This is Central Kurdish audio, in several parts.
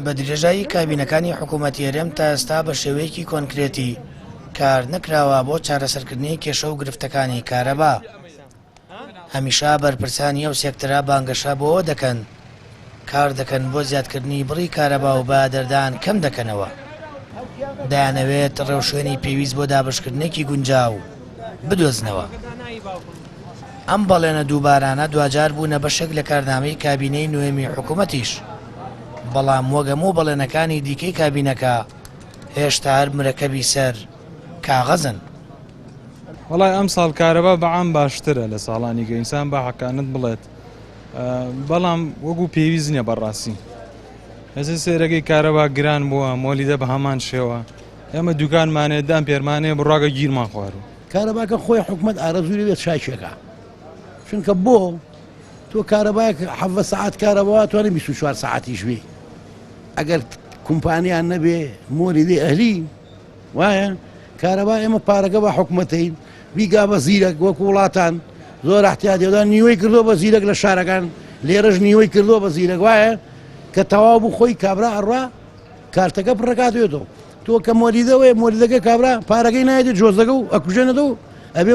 بە درێژایی کابینەکانی حکوومەتی هەرێم تا ئێستا بە شێوەیەکی کۆنکرێتی کار نەکراوە بۆ چارەسەرکردنی کێشە و گرفتەکانی کارەبا. هەمیشە بەرپرسانی ئەو سێکتەرە بانگەشە بۆەوە دەکەن کار دەکەن بۆ زیادکردنی بڕی کارەبا و بەهادەردان کەم دەکەنەوە. دەیانەوێت ڕێوشوێنی پێویست بۆ دابشکردنێکی گونجاو بدۆزنەوە. ئەم بەڵێنە دووبارانە دوجار بوونە بەشێک لە کارنامەی کابینەی نوێمی حکوومەتیش، بەڵام وەک هەموو بەڵێنەکانی دیکەی کابینەکە هێشتا هەر مرەکەبی سەر کاغەزن. وەڵای ئەم ساڵ کارەبا بەعام باشترە لە ساڵانی کە ئینسان بە حەقانەت بڵێت، بەڵام وەکو پێویست نییە بەڕاستی. ئێستا سێرەکەی کارەبا گران بووە، مۆلیدە بە هەمان شێوە، ئێمە دوکانمانێ دام پێرمانەیە بڕاگە گیرمان خوارد. کارەباکە خۆی حکوومەت ئارەزووری بێت شایشێکە، چونکە بۆ تۆ کارەبایەک 7 ساعات کارەبا توانێت 24 ساعتیش بێ. ئەگەر کومپانیان نەبێ مۆلیدەی ئەهلی وایە کارەبا ئێمە پارەکە بە حکوومەتین بیگا بە زیرەک وەکو وڵاتان زۆر احتیاجێدان نیوەی کردو بە زیرەک لە شارەکان، لێرەش نیوەی کردو بە زیرەک وایە کە تەواو بوو خۆی کابرا ئەڕوا کارتەکە پڕەکاتێتەوە. تۆ کە مۆلیدەوەی مۆلیدەکە کابرا پارەکەی نایێت جۆزەکە و ئەکوژێنێتەوە ئەبێ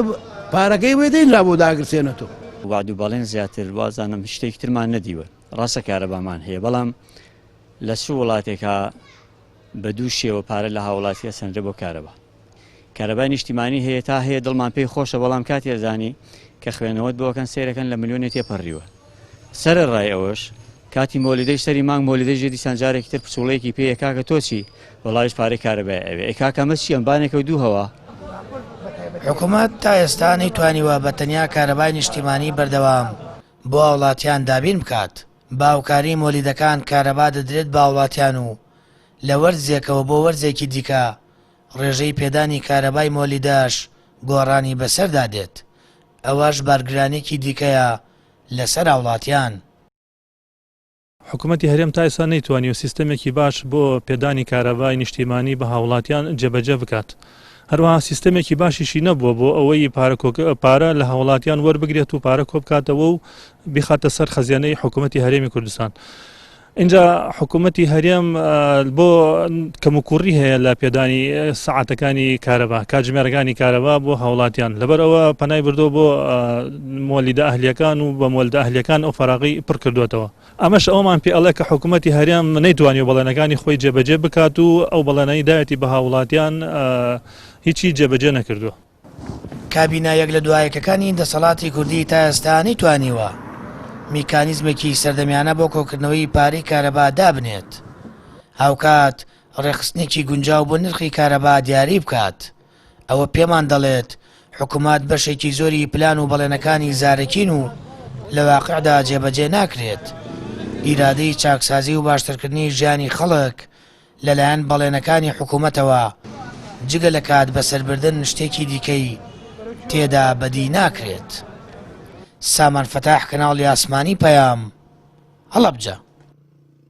پارەکەی وێدەین لا بۆ داگرسێنێتەوە. وعد و بەڵێن زیاتر وازانم شتێک ترمان نەدیوە. ڕاستە کارەبامان هەیە، بەڵام لە سوو وڵاتێکە بە دوو شێوە پارە لە هاوڵاتیە سەنرە بۆ کارەبا. کارەبای نیشتیمانی هەیە تا هەیە دڵمان پێی خۆشە، بەڵام کاتی ئەزانی کە خوێنەوەت بۆکەن سێرەکەن لە ملیۆنێ تێپەڕیوە. سەرە ڕای ئەوەش کاتی مۆلیدەی سەری مانگ مۆلیدەی ژێ دیسان جارێکی تر پسوڵەیەکی پێیە کاکە تۆچی وەڵاویش پارەی کارەبای ئەوێ ئەی کاکەمە چی ئەمبانێکە و دوو هەوا. حکوومەت تا ئێستا نەیتوانیوە بە تەنیا کارەبای نیشتیمانی بەردەوام بۆ هاوڵاتیان دابین بکات. باوکاری مۆلیدەکان کارەبا دەدرێت بە هاوڵاتیان و لە وەرزێکەوە بۆ وەرزێکی دیکە ڕێژەی پێدانی کارەبای مۆلیدەش گۆڕانی بەسەردا دێت. ئەوەش بارگرانێکی دیکەیە لەسەر هاوڵاتیان. حکوومەتی هەرێم تا ئێستا نەیتوانیوە سیستەمێکی باش بۆ پێدانی کارەبای نیشتیمانی بە هاوڵاتیان جێبەجێ بکات. هەروەها سیستەمێکی باشیشی نەبووە بۆ ئەوەی پارە لە هاوڵاتیان وەربگرێت و پارە کۆ بکاتەوە و بخاتە سەر خەزیانەی حکوومەتی هەرێمی کوردستان. اینجا حکوومەتی هەرێم بۆ کەموکوڕی هەیە لە پێدانی سەعاتەکانی کارەبا، کاتژمێرەکانی کارەبا بۆ هاوڵاتیان. لەبەرەوە پەنای بردۆ بۆ مۆلیدە ئەهلیەکان و بە مۆلیدە ئەهلیەکان ئەو فەراغی پڕ کردوێتەوە. ئەمەش ئەومان پێ ئەڵێ کە حکوومەتی هەرێم نەیتوانێت بەڵێنەکانی خۆی جێبەجێ بکات و ئەو بەڵێنەی دایەتی بە هاوڵاتیان هیچی جێبەجێ نەکردووە. کابینە یەک لە دوایەکەکانی دەسەڵاتی کوردی تا ئێستا نەیتوانیوە میکانیزمێکی سەردەمیانە بۆ کۆکردنەوەی پارەی کارەبا دابنێت، هاوکات ڕێخستنێکی گونجاو بۆ نرخی کارەبا دیاری بکات. ئەوە پێمان دەڵێت حکوومەت بەشێکی زۆری پلان و بەڵێنەکانی زارەکین و لە واقعدا جێبەجێ ناکرێت. ئیرادەی چاکسازی و باشترکردنی ژیانی خەڵک لەلایەن بەڵێنەکانی حکوومەتەوە جگە لە کات بەسەربردن شتێکی دیکەی تێدا بەدی ناکرێت. سامان فتاح، کەناڵی ئاسمانی پەیام، هەڵەبجە.